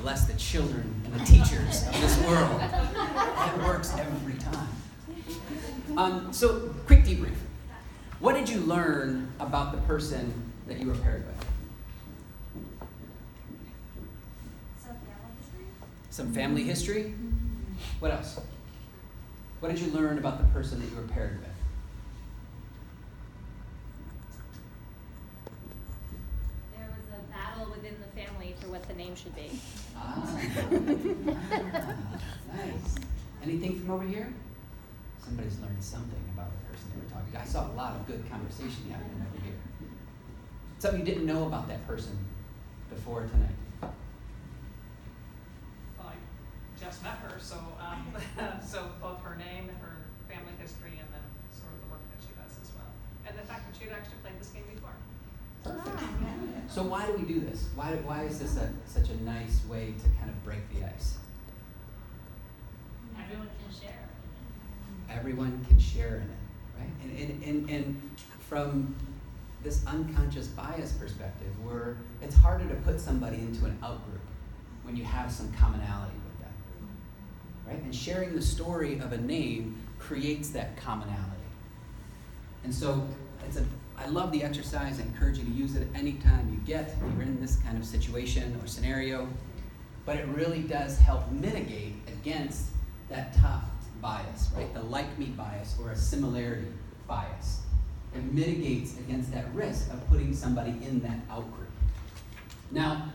bless the children and the teachers of this world. That works every time. So, quick debrief. What did you learn about the person that you were paired with? Some family history? What else? What did you learn about the person that you were paired with? There was a battle within the family for what the name should be. Nice. Anything from over here? Somebody's learned something about the person they were talking to. I saw a lot of good conversation happening over here. Something you didn't know about that person before tonight. Well, I just met her, so so both her name and her family history, and then sort of the work that she does as well, and the fact that she'd actually played this game before. Perfect. So why do we do this? Why is this such a nice way to kind of break the ice? Everyone can share. Everyone can share in it, right? And from this unconscious bias perspective, it's harder to put somebody into an out-group when you have some commonality with them, right? And sharing the story of a name creates that commonality. And so I love the exercise. I encourage you to use it anytime you if you're in this kind of situation or scenario. But it really does help mitigate against that top bias, right? The like-me bias or a similarity bias. It mitigates against that risk of putting somebody in that out-group. Now,